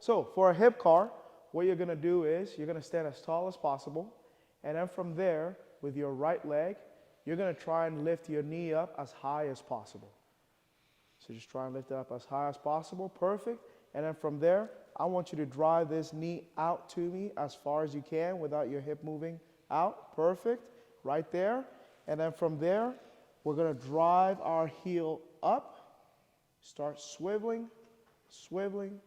So for a hip car, what you're going to do is you're going to stand as tall as possible. And then from there, with your right leg, you're going to try and lift your knee up as high as possible. So just try and lift it up as high as possible. Perfect. And then from there, I want you to drive this knee out to me as far as you can without your hip moving out. Perfect. Right there. And then from there, we're going to drive our heel up. Start swiveling, swiveling,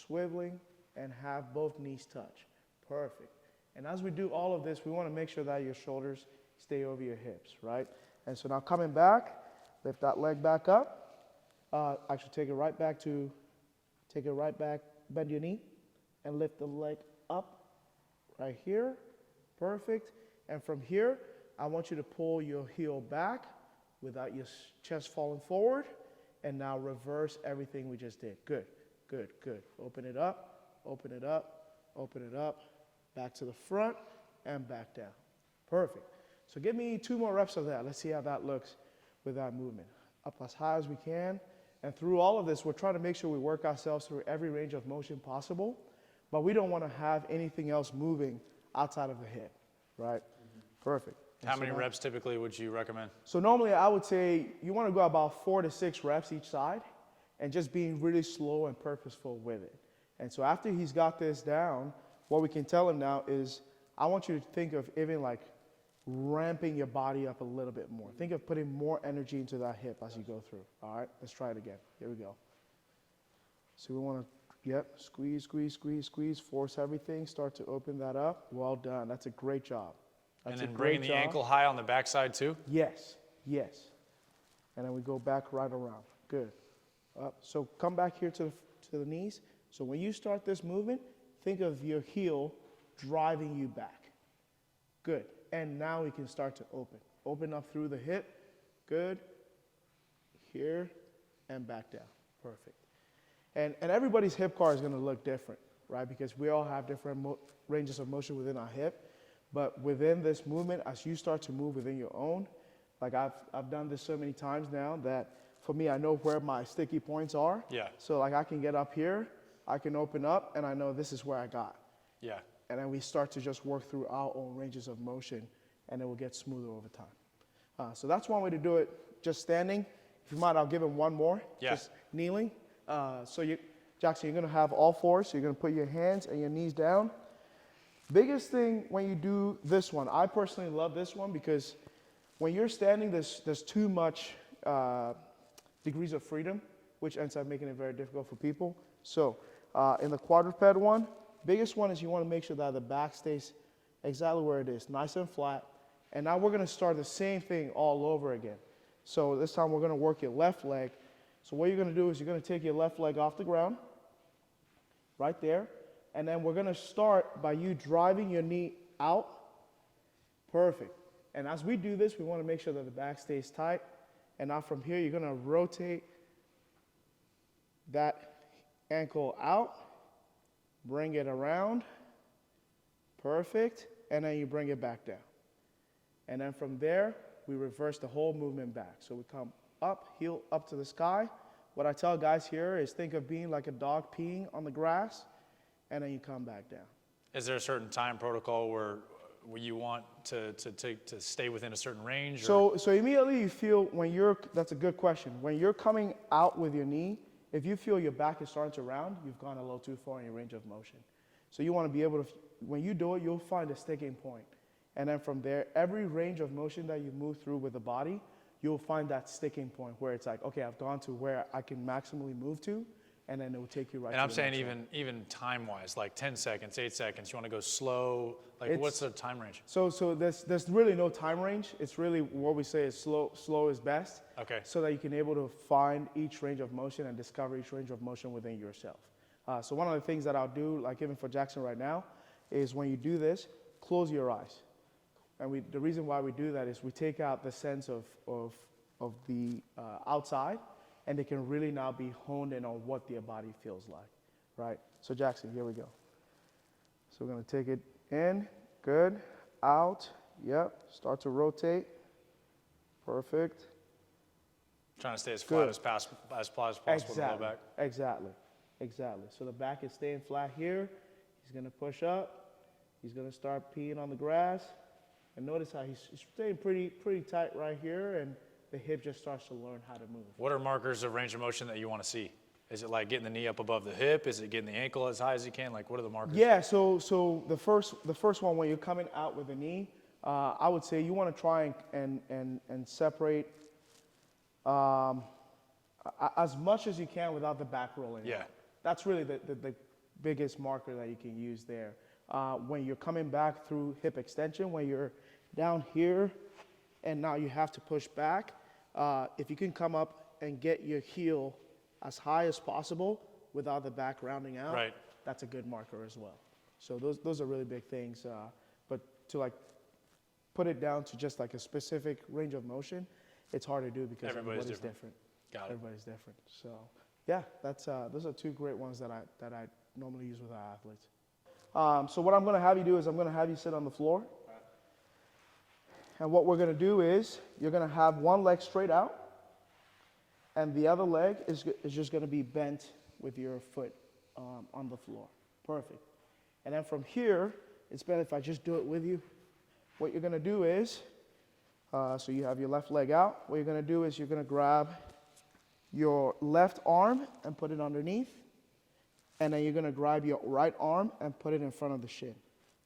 swiveling, and have both knees touch. Perfect. And as we do all of this, we want to make sure that your shoulders stay over your hips, right? And so now coming back, lift that leg back up. Actually, take it right back, bend your knee, and lift the leg up right here. Perfect. And from here, I want you to pull your heel back without your chest falling forward. And now reverse everything we just did. Good, good, good. Open it up, open it up, open it up. Back to the front and back down. Perfect. So give me 2 more reps of that. Let's see how that looks with that movement. Up as high as we can. And through all of this, we're trying to make sure we work ourselves through every range of motion possible, but we don't want to have anything else moving outside of the hip, right? Perfect. How many reps typically would you recommend? So normally I would say you want to go about 4 to 6 reps each side and just being really slow and purposeful with it. And so after he's got this down, what we can tell him now is, I want you to think of even like ramping your body up a little bit more. Think of putting more energy into that hip as you go through. All right, let's try it again. Here we go. So we want to, squeeze, squeeze, squeeze, squeeze, force everything, start to open that up. Well done. That's a great job. That's and then bringing the ankle high on the backside too? Yes, yes. And then we go back right around. Good. Up. So come back here to the knees. So when you start this movement, think of your heel driving you back. Good. And now we can start to open. Open up through the hip. Good. Here and back down. Perfect. And everybody's hip car is going to look different, right? Because we all have different ranges of motion within our hip. But within this movement, as you start to move within your own, like I've done this so many times now that for me, I know where my sticky points are. Yeah. So like I can get up here, I can open up, and I know this is where I got. Yeah. And then we start to just work through our own ranges of motion, and it will get smoother over time. So that's one way to do it, just standing. If you mind, I'll give him one more. Yeah. Just kneeling. Jackson, you're going to have all 4, so you're going to put your hands and your knees down. Biggest thing when you do this one, I personally love this one because when you're standing, there's too much degrees of freedom, which ends up making it very difficult for people. So in the quadruped one, biggest one is you want to make sure that the back stays exactly where it is, nice and flat. And now we're going to start the same thing all over again. So this time we're going to work your left leg. So what you're going to do is you're going to take your left leg off the ground, right there. And then we're going to start by you driving your knee out. Perfect. And as we do this, we want to make sure that the back stays tight. And now from here, you're going to rotate that ankle out, bring it around. Perfect. And then you bring it back down. And then from there, we reverse the whole movement back. So we come up, heel up to the sky. What I tell guys here is think of being like a dog peeing on the grass, and then you come back down. Is there a certain time protocol where you want to stay within a certain range? So immediately you feel that's a good question. When you're coming out with your knee, if you feel your back is starting to round, you've gone a little too far in your range of motion. So you want to be able to, when you do it, you'll find a sticking point. And then from there, every range of motion that you move through with the body, you'll find that sticking point where it's like, okay, I've gone to where I can maximally move to, and then it will take you right to And I'm the saying next one. even time-wise, like 10 seconds, 8 seconds, you want to go slow? Like what's the time range? So there's really no time range. It's really what we say is slow is best. Okay. So that you can able to find each range of motion and discover each range of motion within yourself. So one of the things that I'll do, like even for Jackson right now, is when you do this, close your eyes. And the reason why we do that is we take out the sense of the outside, and they can really now be honed in on what their body feels like, right? So Jackson, here we go. So we're going to take it in, good, out, yep, start to rotate, perfect. Trying to stay as flat as possible with the low back. Exactly. Exactly. So the back is staying flat here. He's going to push up. He's going to start peeing on the grass. And notice how he's staying pretty tight right here, and the hip just starts to learn how to move. What are markers of range of motion that you want to see? Is it like getting the knee up above the hip? Is it getting the ankle as high as you can? Like, what are the markers? Yeah, so the first one, when you're coming out with the knee, I would say you want to try and separate as much as you can without the back rolling. Yeah. That's really the biggest marker that you can use there. When you're coming back through hip extension, when you're down here and now you have to push back, if you can come up and get your heel as high as possible without the back rounding out, Right. that's a good marker as well. So those are really big things. But to like put it down to just like a specific range of motion, it's hard to do because everybody's different. Got it. Everybody's different. So yeah, that's those are two great ones that I normally use with our athletes. So what I'm going to have you do is I'm going to have you sit on the floor. And what we're going to do is you're going to have one leg straight out, and the other leg is just going to be bent with your foot on the floor. Perfect. And then from here, it's better if I just do it with you. What you're going to do is, so you have your left leg out. What you're going to do is you're going to grab your left arm and put it underneath. And then you're going to grab your right arm and put it in front of the shin.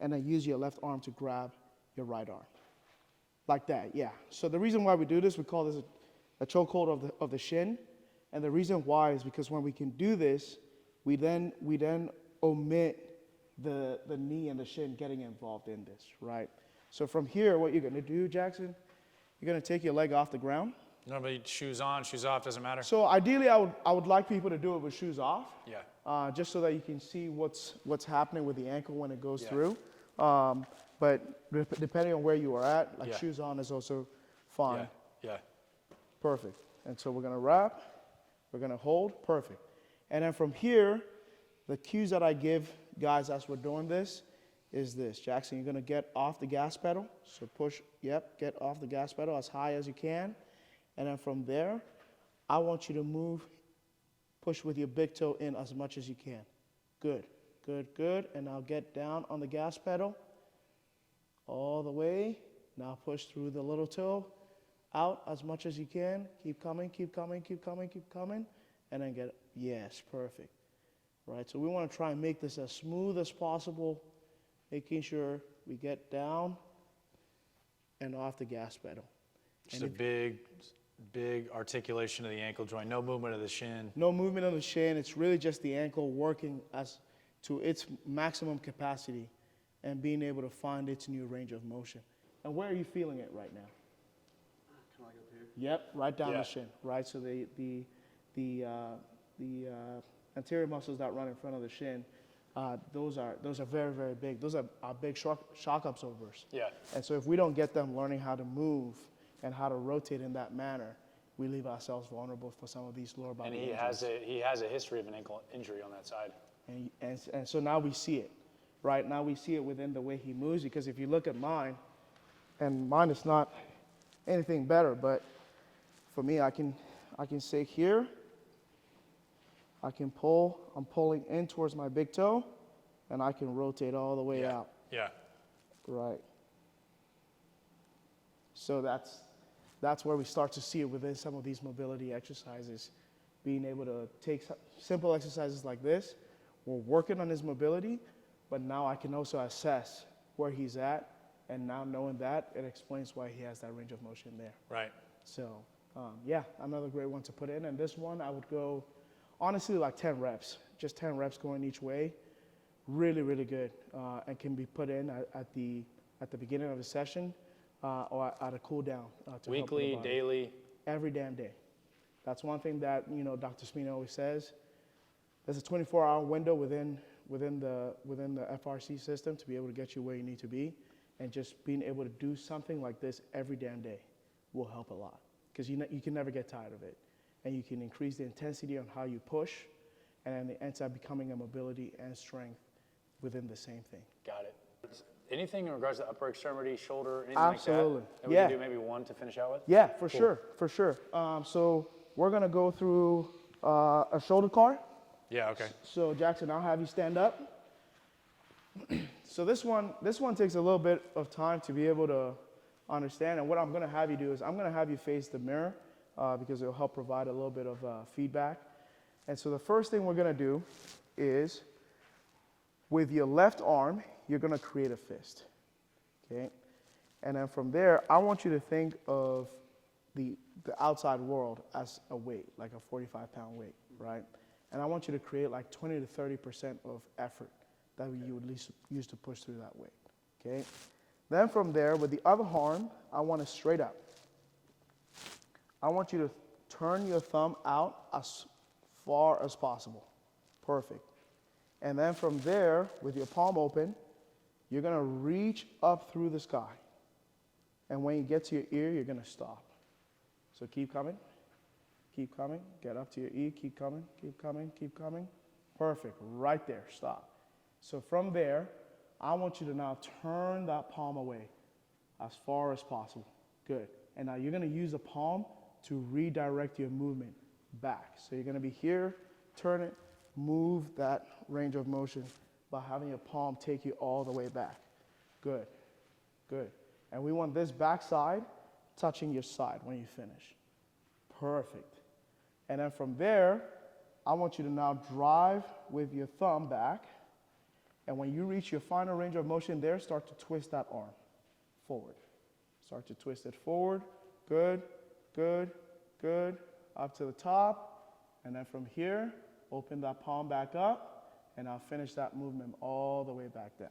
And then use your left arm to grab your right arm. Like that, yeah. So the reason why we do this, we call this a chokehold of the shin. And the reason why is because when we can do this, we then omit the knee and the shin getting involved in this, right? So from here, what you're going to do, Jackson, you're going to take your leg off the ground. Normally shoes on, shoes off, doesn't matter? So ideally, I would like people to do it with shoes off. Yeah. Just so that you can see what's happening with the ankle when it goes Yeah. through. But depending on where you are at, like Yeah. shoes on is also fine. Yeah. Perfect. And so we're going to wrap, we're going to hold, perfect. And then from here, the cues that I give guys as we're doing this is this. Jackson, you're going to get off the gas pedal. So push, get off the gas pedal as high as you can. And then from there, I want you to move, push with your big toe in as much as you can. Good, good, good. And now get down on the gas pedal all the way. Now push through the little toe out as much as you can. Keep coming, keep coming, keep coming, keep coming. And then get, yes, perfect. Right, so we want to try and make this as smooth as possible, making sure we get down and off the gas pedal. Just a big articulation of the ankle joint, no movement of the shin. No movement of the shin. It's really just the ankle working as to its maximum capacity and being able to find its new range of motion. And where are you feeling it right now? Kind of like up here. Yep, right down Yeah. the shin. Right, so the anterior muscles that run in front of the shin, those are very, very big. Those are big shock absorbers. Yeah. And so if we don't get them learning how to move and how to rotate in that manner, we leave ourselves vulnerable for some of these lower body And injuries. he has a history of an ankle injury on that side. And so now we see it, right? Now we see it within the way he moves, because if you look at mine, and mine is not anything better, but for me, I can say here, I can pull, I'm pulling in towards my big toe, and I can rotate all the way out. Yeah. Right. So that's where we start to see it within some of these mobility exercises. Being able to take simple exercises like this, we're working on his mobility, but now I can also assess where he's at, and now knowing that, it explains why he has that range of motion there. Right. So, yeah, another great one to put in. And this one, I would go, honestly, like 10 reps. Just 10 reps going each way. Really, really good. And can be put in at the beginning of the session or at a cool down. Weekly, daily? Every damn day. That's one thing that, Dr. Spina always says. There's a 24-hour window within the FRC system to be able to get you where you need to be. And just being able to do something like this every damn day will help a lot, because you can never get tired of it. And you can increase the intensity on how you push, and then it ends up becoming a mobility and strength within the same thing. Got it. Anything in regards to upper extremity, shoulder, anything Absolutely. like that? And we Yeah. can do maybe one to finish out with? Yeah, for Cool. sure, for sure. So we're gonna go through a shoulder car. Yeah, okay. So Jackson, I'll have you stand up. So this one takes a little bit of time to be able to understand. And what I'm going to have you do is I'm going to have you face the mirror because it'll help provide a little bit of feedback. And so the first thing we're going to do is with your left arm, you're going to create a fist. Okay? And then from there, I want you to think of the outside world as a weight, like a 45-pound weight, right? And I want you to create like 20 to 30% of effort that you would use to push through that weight, okay? Then from there, with the other arm, I want it straight up. I want you to turn your thumb out as far as possible. Perfect. And then from there, with your palm open, you're gonna reach up through the sky. And when you get to your ear, you're gonna stop. So keep coming, get up to your ear, keep coming, keep coming, keep coming. Perfect, right there, stop. So from there, I want you to now turn that palm away as far as possible. Good. And now you're going to use the palm to redirect your movement back. So you're going to be here, turn it, move that range of motion by having your palm take you all the way back. Good. Good. And we want this back side touching your side when you finish. Perfect. And then from there, I want you to now drive with your thumb back. And when you reach your final range of motion there, start to twist that arm forward. Start to twist it forward. Good, good, good. Up to the top. And then from here, open that palm back up. And I'll finish that movement all the way back down.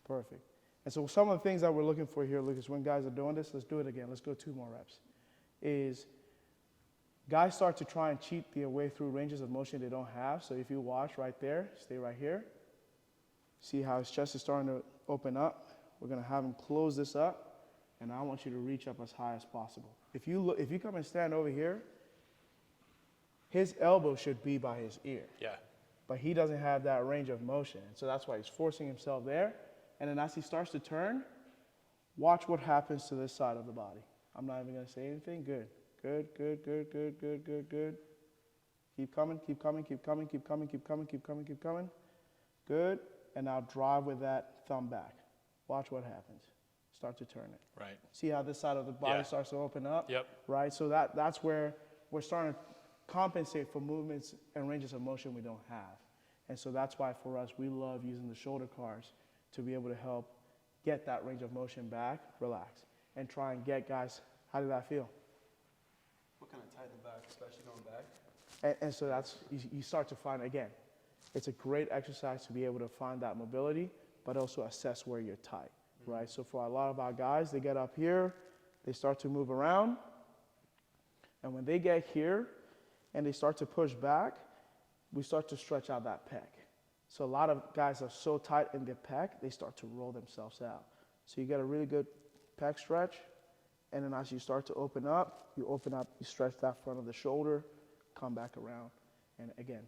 Perfect. And so some of the things that we're looking for here, Lucas, when guys are doing this, let's do it again. Let's go 2 more reps. Is guys start to try and cheat their way through ranges of motion they don't have. So if you watch right there, stay right here. See how his chest is starting to open up? We're going to have him close this up, and I want you to reach up as high as possible. If you come and stand over here, his elbow should be by his ear. Yeah. But he doesn't have that range of motion, so that's why he's forcing himself there. And then as he starts to turn, watch what happens to this side of the body. I'm not even going to say anything. Good. Good, good, good, good, good, good, good. Keep coming, keep coming, keep coming, keep coming, keep coming, keep coming, keep coming. Good. And now drive with that thumb back. Watch what happens. Start to turn it. Right. See how this side of the body starts to open up? Yep. Right? So that's where we're starting to compensate for movements and ranges of motion we don't have. And so that's why for us, we love using the shoulder cars to be able to help get that range of motion back, relax, and try and get guys, how did that feel? What kind of tighten the back, especially going back? And so that's, you start to find, again, it's a great exercise to be able to find that mobility, but also assess where you're tight, right? So for a lot of our guys, they get up here, they start to move around, and when they get here and they start to push back, we start to stretch out that pec. So a lot of guys are so tight in their pec, they start to roll themselves out. So you get a really good pec stretch, and then as you start to open up, you stretch that front of the shoulder, come back around, and again,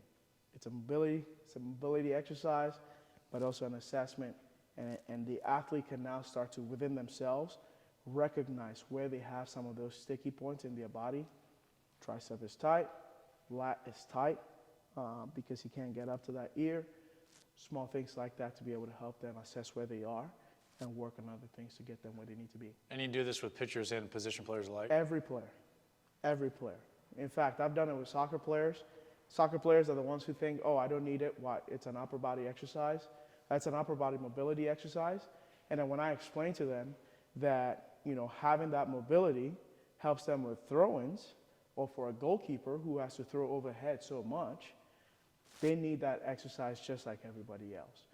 it's a mobility exercise, but also an assessment. And the athlete can now start to, within themselves, recognize where they have some of those sticky points in their body. Tricep is tight, lat is tight, because he can't get up to that ear. Small things like that to be able to help them assess where they are and work on other things to get them where they need to be. And you do this with pitchers and position players alike? Every player. In fact, I've done it with soccer players. Soccer players are the ones who think, oh, I don't need it. What? It's an upper body exercise. That's an upper body mobility exercise. And then when I explain to them that, having that mobility helps them with throw-ins, or for a goalkeeper who has to throw overhead so much, they need that exercise just like everybody else.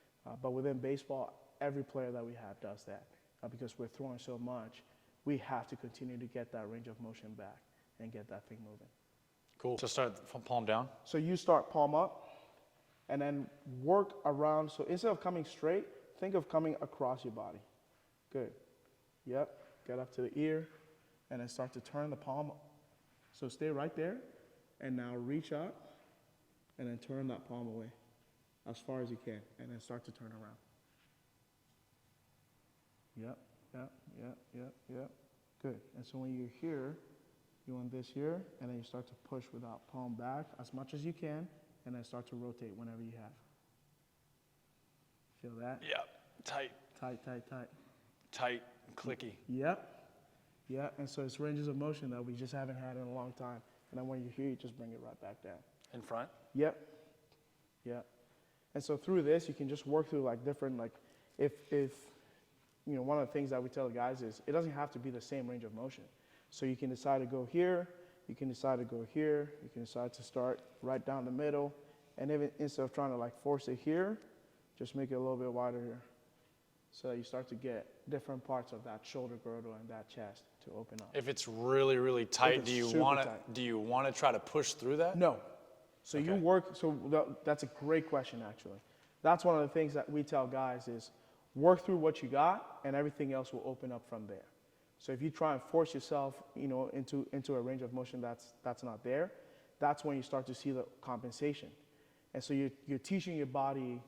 But within baseball, every player that we have does that. Because we're throwing so much, we have to continue to get that range of motion back and get that thing moving. Cool. So start from palm down? So you start palm up, and then work around. So instead of coming straight, think of coming across your body. Good. Yep. Get up to the ear, and then start to turn the palm. So stay right there, and now reach up, and then turn that palm away as far as you can, and then start to turn around. Yep, yep, yep, yep, yep. Good. And so when you're here, you want this here, and then you start to push with that palm back as much as you can, and then start to rotate whenever you have. Feel that? Yeah, tight, Tight, tight, tight. tight, clicky. Yep. Yeah, and so it's ranges of motion that we just haven't had in a long time. And then when you're here, you just bring it right back down. In front? Yep. Yep. And so through this, you can just work through like different, like if you know, one of the things that we tell the guys is it doesn't have to be the same range of motion. So you can decide to go here, you can decide to go here, you can decide to start right down the middle, and even instead of trying to like force it here, just make it a little bit wider here. So that you start to get different parts of that shoulder girdle and that chest to open up. If it's really, really tight, it's do you super want to tight. do you want to try to push through that? No. So you Okay. work, so that's a great question actually. That's one of the things that we tell guys is work through what you got and everything else will open up from there. So if you try and force yourself, you know, into a range of motion that's not there, that's when you start to see the compensation. And so you're teaching your body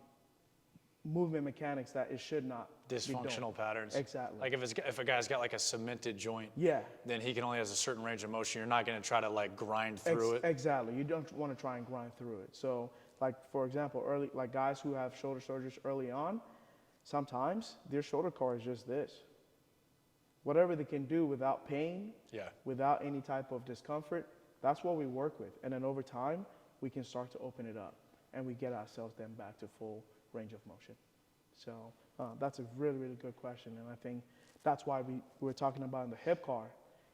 movement mechanics that it should not be doing. Dysfunctional patterns. Exactly. Like if a guy's got like a cemented joint, Yeah. then he can only has a certain range of motion. You're not going to try to like grind through it. Exactly. You don't want to try and grind through it. So, like for example, early like guys who have shoulder surgeries early on, sometimes their shoulder core is just this. Whatever they can do without pain, Yeah. without any type of discomfort, that's what we work with. And then over time, we can start to open it up, and we get ourselves then back to full range of motion. So that's a really, really good question, and I think that's why we're talking about in the hip car.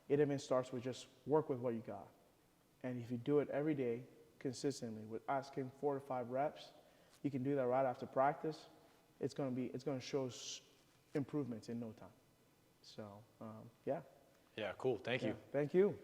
It even starts with just work with what you got. And if you do it every day, consistently, with asking 4 to 5 reps, you can do that right after practice. It's going to show improvements in no time. So, yeah. Yeah, cool. Thank you. Thank you.